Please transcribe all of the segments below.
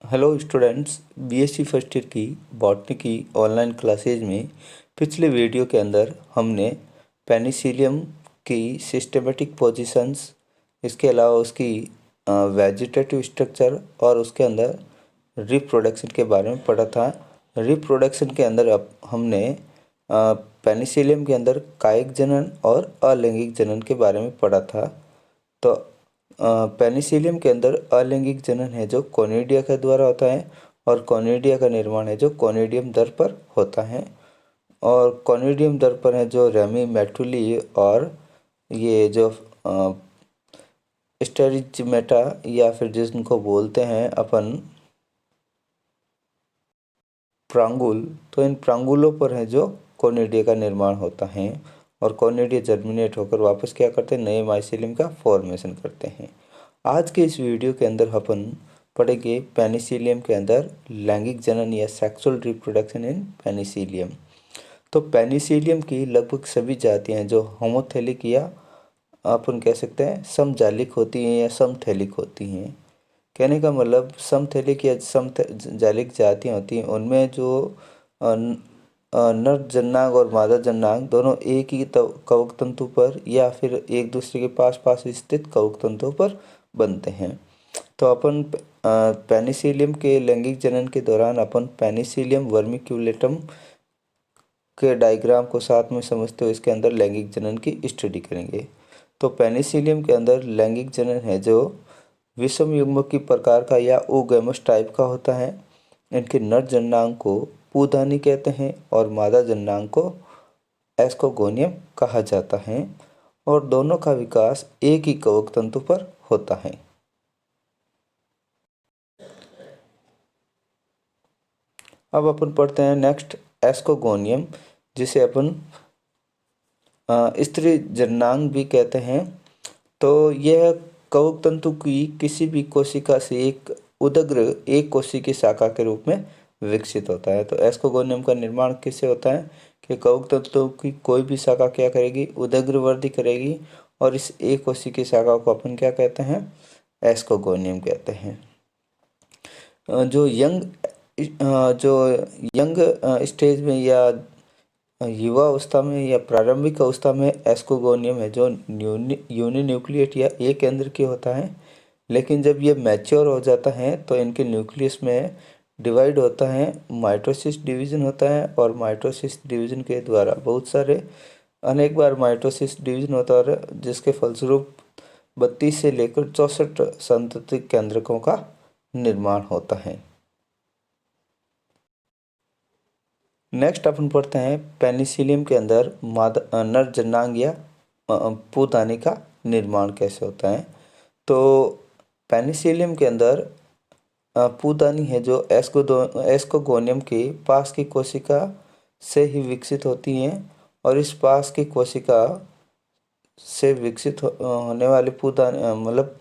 Hello students, BSc first year की botany की online classes में पिछले वीडियो के अंदर हमने पेनिसिलियम की सिस्टमेटिक पोजीशंस, इसके अलावा उसकी वेजिटेटिव स्ट्रक्चर और उसके अंदर रिप्रोडक्शन के बारे में पढ़ा था। रिप्रोडक्शन के अंदर अब हमने पेनिसिलियम के अंदर कायिक जनन और अलैंगिक जनन के बारे में पढ़ा था। तो पेनिसिलियम के अंदर अलैंगिक जनन है जो कोनिडिया के द्वारा होता है और कोनिडिया का निर्माण है जो कोनिडियम दर पर होता है। और कोनिडियम दर पर है जो रेमी मेटुली और ये जो स्टेरिज्मेटा या फिर जिनको बोलते हैं अपन प्रांगुल, तो इन प्रांगुलों पर है जो कोनिडिया का निर्माण होता है और कोनिडिया जर्मिनेट होकर वापस क्या करते हैं, नए माइसिलियम का फॉर्मेशन करते हैं। आज के इस वीडियो के अंदर अपन पढ़ेंगे पेनिसिलियम के अंदर लैंगिक जनन या सेक्सुअल रिप्रोडक्शन इन पेनिसिलियम। तो पेनिसिलियम की लगभग सभी जातियां जो होमोथेलिक या अपन कह सकते हैं समजालिक होती हैं या समथैलिक होती हैं। कहने का मतलब समथैलिक या समजालिक जातियाँ होती हैं, उनमें जो नर जननांग और मादा जननांग दोनों एक ही कवक तंतु पर या फिर एक दूसरे के पास पास स्थित कवक तंतुओं पर बनते हैं। तो अपन पेनिसिलियम के लैंगिक जनन के दौरान अपन पेनिसिलियम वर्मिक्यूलेटम के डायग्राम को साथ में समझते हुए इसके अंदर लैंगिक जनन की स्टडी करेंगे। तो पेनिसिलियम के अंदर लैंगिक जनन है जो विषम युग्मक की प्रकार का या ओगैमस टाइप का होता है। इनके नर जननांग को पूदानी कहते हैं और मादा जननांग को एस्कोगोनियम कहा जाता है और दोनों का विकास एक ही कवक तंतु पर होता है। अब अपन पढ़ते हैं नेक्स्ट एस्कोगोनियम, जिसे अपन स्त्री जननांग भी कहते हैं। तो यह कवक तंतु की किसी भी कोशिका से एक उदग्र एक कोशिकीय शाखा के रूप में विकसित होता है। तो एस्कोगोनियम का निर्माण किससे होता है कि कवक तंतु की कोई भी शाखा क्या करेगी, उदग्र वृद्धि करेगी और इस एक कोशिकीय शाखा को अपन क्या कहते हैं, एस्कोगोनियम कहते हैं। जो यंग स्टेज में या युवा अवस्था में या प्रारंभिक अवस्था में एस्कोगोनियम है जो यूनिन्यूक्लिएट या एक केंद्र की होता है, लेकिन जब ये मैच्योर हो जाता है तो इनके न्यूक्लियस में डिवाइड होता है, माइटोसिस डिवीजन होता है और माइटोसिस डिवीजन के द्वारा बहुत सारे अनेक बार माइटोसिस डिवीजन होता है जिसके फलस्वरूप 32 से लेकर 64 संतति केंद्रकों का निर्माण होता है। नेक्स्ट अपन पढ़ते हैं पेनिसिलियम के अंदर नर जननांग या पूदानी का निर्माण कैसे होता है। तो पेनिसिलियम के अंदर पूदानी है जो एस्कोगोनियम के पास की कोशिका से ही विकसित होती हैं और इस पास की कोशिका से विकसित होने वाले पूदानी मतलब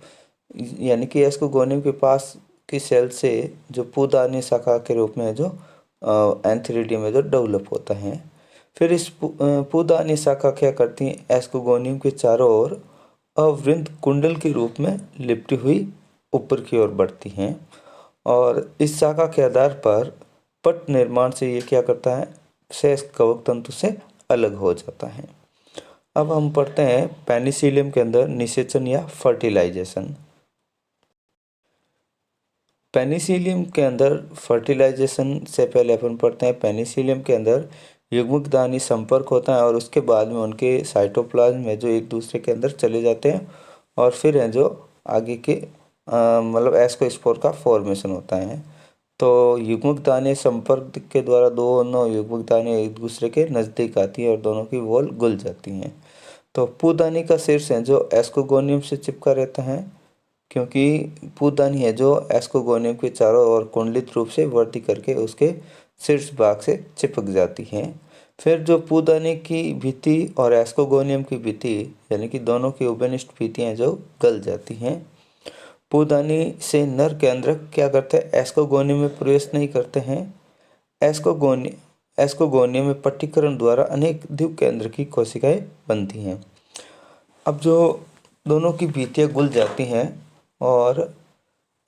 यानी कि एस्कोगोनियम के पास की सेल से जो पूदानी शाखा के रूप में जो एंथेरिडियम में जो डेवलप होता है। फिर इस पूदानी शाखा क्या करती है, एस्कोगोनियम के चारों ओर अवृंद कुंडल के रूप में लिपटी हुई ऊपर की ओर बढ़ती हैं और इस शाखा के आधार पर पट निर्माण से ये क्या करता है, शेष कवक तंतु से अलग हो जाता है। अब हम पढ़ते हैं पेनिसिलियम के अंदर निषेचन या फर्टिलाइजेशन। पेनिसिलियम के अंदर फर्टिलाइजेशन से पहले अपन पढ़ते हैं पेनिसिलियम के अंदर युग्मकदानी संपर्क होता है और उसके बाद में उनके साइटोप्लाज्म में जो एक दूसरे के अंदर चले जाते हैं और फिर है जो आगे के मतलब एस्कोस्पोर का फॉर्मेशन होता है। तो युग्मकदानी संपर्क के द्वारा दोनों युग्मकदानी एक दूसरे के नज़दीक आती है और दोनों की वॉल घुल जाती हैं। तो पूदानी का शीर्ष है जो एस्कोगोनियम से चिपका रहता है, क्योंकि पूदानी है जो एस्कोगोनियम के चारों ओर कुंडलित रूप से वृद्धि करके उसके शीर्ष भाग से चिपक जाती है। फिर जो पूदानी की भित्ति और एस्कोगोनियम की भित्ति यानी कि दोनों की उभयनिष्ठ भित्तियाँ जो गल जाती हैं। पूदानी से नर केंद्रक क्या करते हैं, एस्कोगोनियम में प्रवेश नहीं करते हैं। एस्कोगोनियम में पट्टीकरण द्वारा अनेक द्विक केंद्र की कोशिकाएं बनती हैं। अब जो दोनों की भित्तियाँ घुल जाती हैं और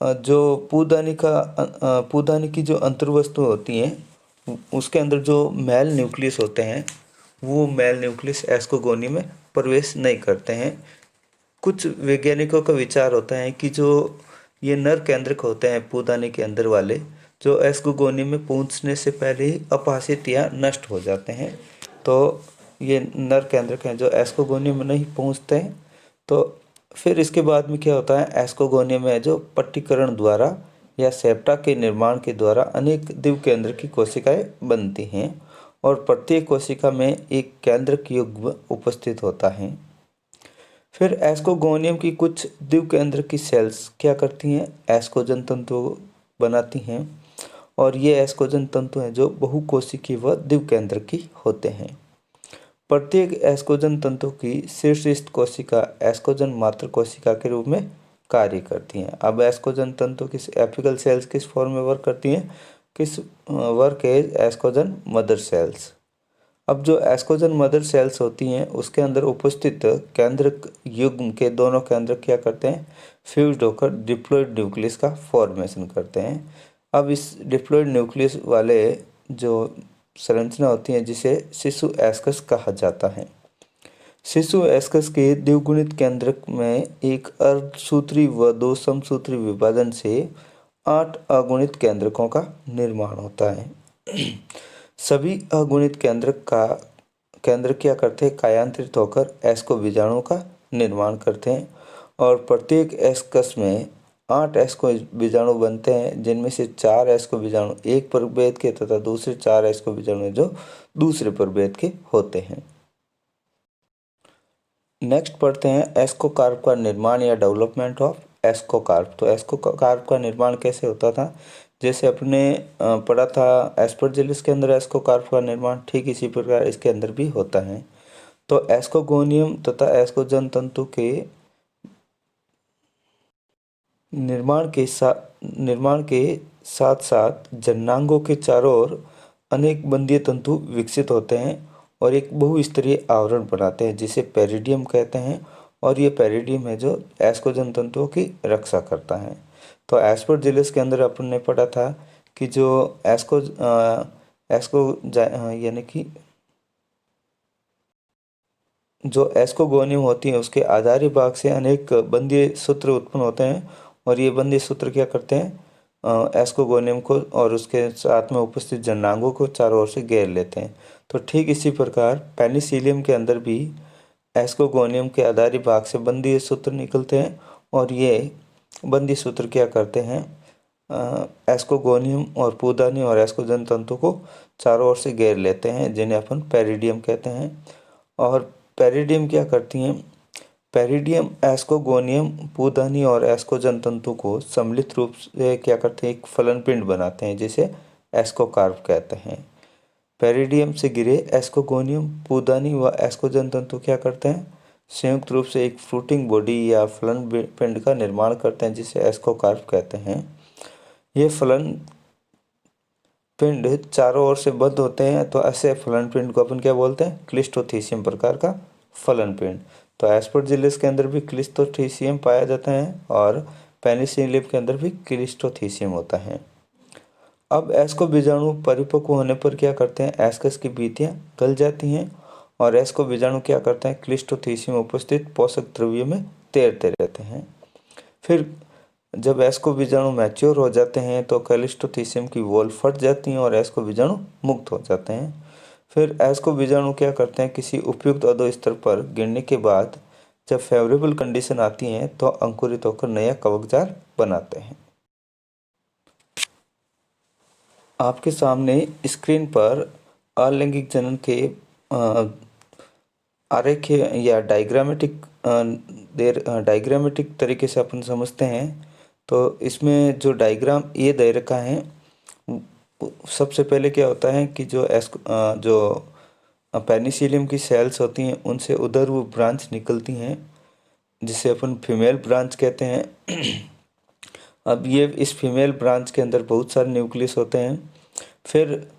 जो पूदानी की जो अंतर्वस्तु होती हैं उसके अंदर जो मेल न्यूक्लियस होते हैं वो मेल न्यूक्लियस एस्कोगोनी में प्रवेश नहीं करते हैं। कुछ वैज्ञानिकों का विचार होता है कि जो ये नर केंद्रक होते हैं पूदानी के अंदर वाले, जो एस्कोगोनी में पहुंचने से पहले ही अपहासित या नष्ट हो जाते हैं। तो ये नर केंद्रक हैं जो एस्कोगोनी में नहीं पहुंचते हैं। तो फिर इसके बाद में क्या होता है, एस्कोगोनी में जो पट्टीकरण द्वारा या सेप्टा के निर्माण के द्वारा अनेक द्विकेंद्र केंद्र की कोशिकाएं बनती हैं और प्रत्येक कोशिका में एक केंद्रक युग्म उपस्थित होता है। फिर एस्कोगोनियम की कुछ द्विकेंद्र की सेल्स क्या करती हैं, एस्कोजन तंतु बनाती हैं और ये एस्कोजन तंतु हैं जो बहुकोशिकीय व द्विकेंद्र की होते हैं। प्रत्येक एस्कोजन तंतु की शीर्षस्थ कोशिका एस्कोजन मात्र कोशिका के रूप में कार्य करती हैं। अब एस्कोजन तंतु किस एपिकल सेल्स किस फॉर्म में वर्क करती हैं, किस वर्क एज एस्कोजन मदर सेल्स। अब जो एस्कोजन मदर सेल्स होती हैं उसके अंदर उपस्थित केंद्रक युग्म के दोनों केंद्रक क्या करते हैं, फ्यूज्ड होकर डिप्लॉइड न्यूक्लियस का फॉर्मेशन करते हैं। अब इस डिप्लॉइड न्यूक्लियस वाले जो संरचना होती है जिसे शिशु एस्कस कहा जाता है। शिशु एस्कस के द्विगुणित केंद्रक में एक अर्धसूत्री व 2 समसूत्री विभाजन से 8 अगुणित केंद्रकों का निर्माण होता है। सभी अगुणित केंद्र क्या करते हैं, कायांतरित होकर एस्को बीजाणु का निर्माण करते हैं और प्रत्येक एस्कस में 8 एस्को बीजाणु बनते हैं, जिनमें से 4 एस्को बीजाणु एक प्रभेद के तथा दूसरे 4 एस्को बीजाणु जो दूसरे प्रभेद के होते हैं। नेक्स्ट पढ़ते हैं एस्कोकार्प का निर्माण या डेवलपमेंट ऑफ एस्कोकार्प। तो एस्कोकार्प का निर्माण कैसे होता था, जैसे अपने पढ़ा था एस्परजिलस के अंदर एस्कोकार्प का निर्माण, ठीक इसी प्रकार इसके अंदर भी होता है। तो एस्कोगोनियम तथा एस्कोजन तंतु के निर्माण के साथ साथ जननांगों के चारों ओर अनेक बंधीय तंतु विकसित होते हैं और एक बहुस्तरीय आवरण बनाते हैं जिसे पेरिडियम कहते हैं। और ये पेरिडियम है जो एस्कोजन तंतुओं की रक्षा करता है। तो एस्परजिलस के अंदर अपन ने पढ़ा था कि जो यानी कि जो एस्कोगोनियम होती है उसके आधारी भाग से अनेक बंधीय सूत्र उत्पन्न होते हैं और ये बंधीय सूत्र क्या करते हैं, एस्कोगोनियम को और उसके साथ में उपस्थित जननांगों को चारों ओर से घेर लेते हैं। तो ठीक इसी प्रकार पेनिसिलियम के अंदर भी एस्कोगोनियम के आधारी भाग से बंधीय सूत्र निकलते हैं और ये बंधीय सूत्र क्या करते हैं, एस्कोगोनियम और पूदानी और एस्कोजन तंतु को चारों ओर से घेर लेते हैं, जिन्हें अपन पेरिडियम कहते हैं। और पेरिडियम क्या करती हैं, पेरिडियम एस्कोगोनियम पूदानी और एस्कोजन तंतु को सम्मिलित रूप से क्या करते हैं, एक फलन पिंड बनाते हैं जिसे एस्कोकार्प कहते हैं। पेरिडियम से घिरे एस्कोगोनियम पूदानी व एस्कोजन तंतु क्या करते हैं, संयुक्त रूप से एक फ्रूटिंग बॉडी या फलन पिंड का निर्माण करते हैं जिसे एस्कोकार्प कहते हैं। ये फलन पिंड चारों ओर से बद्ध होते हैं, तो ऐसे फलन पिंड को अपन क्या बोलते हैं, क्लिस्टोथीसियम प्रकार का फलन पिंड। तो एस्परजिलस के अंदर भी क्लिस्टोथीसियम पाया जाता है और पेनिसिलियम के अंदर भी क्लिस्टोथीसियम होता है। अब एस्को बीजाणु परिपक्व होने पर क्या करते हैं, एस्कस की भित्तियां गल जाती हैं और एस्को बीजाणु क्या करते हैं, क्लिस्टोथीसियम उपस्थित पोषक द्रव्यों में तैरते रहते हैं। फिर जब एस्को बीजाणु मैच्योर हो जाते हैं तो क्लिस्टोथीसियम की वॉल फट जाती हैं और एस्को बीजाणु मुक्त हो जाते हैं। फिर एस्को बीजाणु क्या करते हैं, किसी उपयुक्त अधो स्तर पर गिरने के बाद जब फेवरेबल कंडीशन आती हैं तो अंकुरित होकर नया कवकजाल बनाते हैं। आपके सामने स्क्रीन पर अलैंगिक जनन के आरेखीय या डायग्रामेटिक तरीके से अपन समझते हैं। तो इसमें जो डायग्राम ये दे रखा है, सबसे पहले क्या होता है कि जो पेनिसिलियम की सेल्स होती हैं उनसे उधर वो ब्रांच निकलती हैं जिसे अपन फीमेल ब्रांच कहते हैं। अब ये इस फीमेल ब्रांच के अंदर बहुत सारे न्यूक्लियस होते हैं। फिर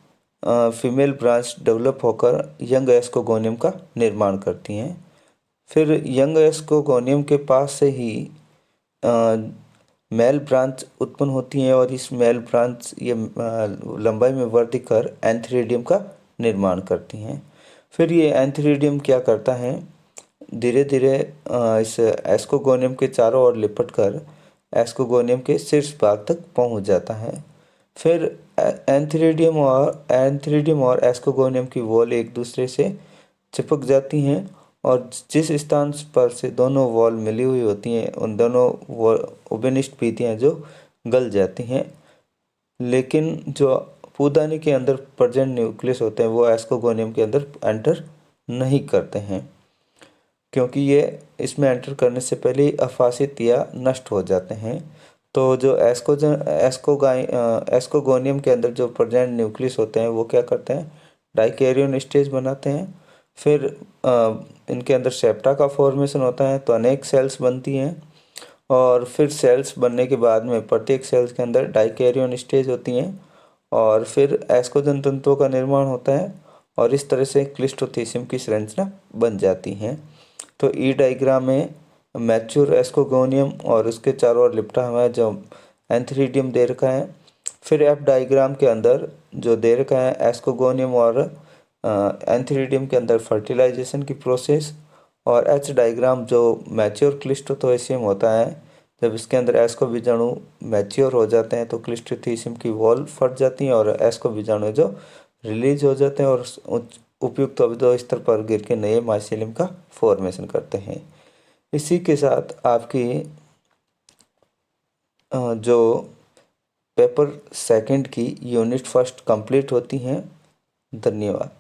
फीमेल ब्रांच डेवलप होकर यंग एस्कोगोनियम का निर्माण करती हैं। फिर यंग एस्कोगोनियम के पास से ही मेल ब्रांच उत्पन्न होती हैं और इस मेल ब्रांच ये लंबाई में वृद्धि कर एंथीरिडियम का निर्माण करती हैं। फिर ये एंथीरिडियम क्या करता है, धीरे धीरे इस एस्कोगोनियम के चारों ओर लिपट कर एस्कोगोनियम के शीर्ष भाग तक पहुंच जाता है। फिर एंथीरिडियम और एस्कोगोनियम की वॉल एक दूसरे से चिपक जाती हैं और जिस स्थान पर से दोनों वॉल मिली हुई होती हैं उन दोनों उभयनिष्ठ पीतियाँ जो गल जाती हैं। लेकिन जो फूदानी के अंदर प्रेजेंट न्यूक्लियस होते हैं वो एस्कोगोनियम के अंदर एंटर नहीं करते हैं, क्योंकि ये इसमें एंटर करने से पहले ही अफासित या नष्ट हो जाते हैं। तो जो एस्कोगोनियम के अंदर जो प्रेजेंट न्यूक्लियस होते हैं वो क्या करते हैं, डाइकैरियन स्टेज बनाते हैं। फिर इनके अंदर सेप्टा का फॉर्मेशन होता है, तो अनेक सेल्स बनती हैं और फिर सेल्स बनने के बाद में प्रत्येक सेल्स के अंदर डाइकैरियन स्टेज होती हैं और फिर एस्कोजन तंतुओं का निर्माण होता है और इस तरह से क्लिस्टोथीसियम की संरचना बन जाती है। तो ई डायग्राम में मैच्योर एस्कोगोनियम और उसके चारों ओर लिपटा हुआ है जो एंथीरिडियम दे रखा है। फिर एफ डायग्राम के अंदर जो दे रखा है एस्कोगोनियम और एंथीरिडियम के अंदर फर्टिलाइजेशन की प्रोसेस। और एच डायग्राम जो मैच्योर क्लिस्टोथीसियम होता है, जब इसके अंदर एस्को बीजाणु मैच्योर हो जाते हैं तो क्लिस्टोथीसियम की वॉल फट जाती है और एस्को बीजाणु जो रिलीज हो जाते हैं और उपयुक्त अभिदो स्तर पर गिर के नए माइसेलियम का फॉर्मेशन करते हैं। इसी के साथ आपकी जो पेपर सेकंड की यूनिट फर्स्ट कंप्लीट होती हैं। धन्यवाद।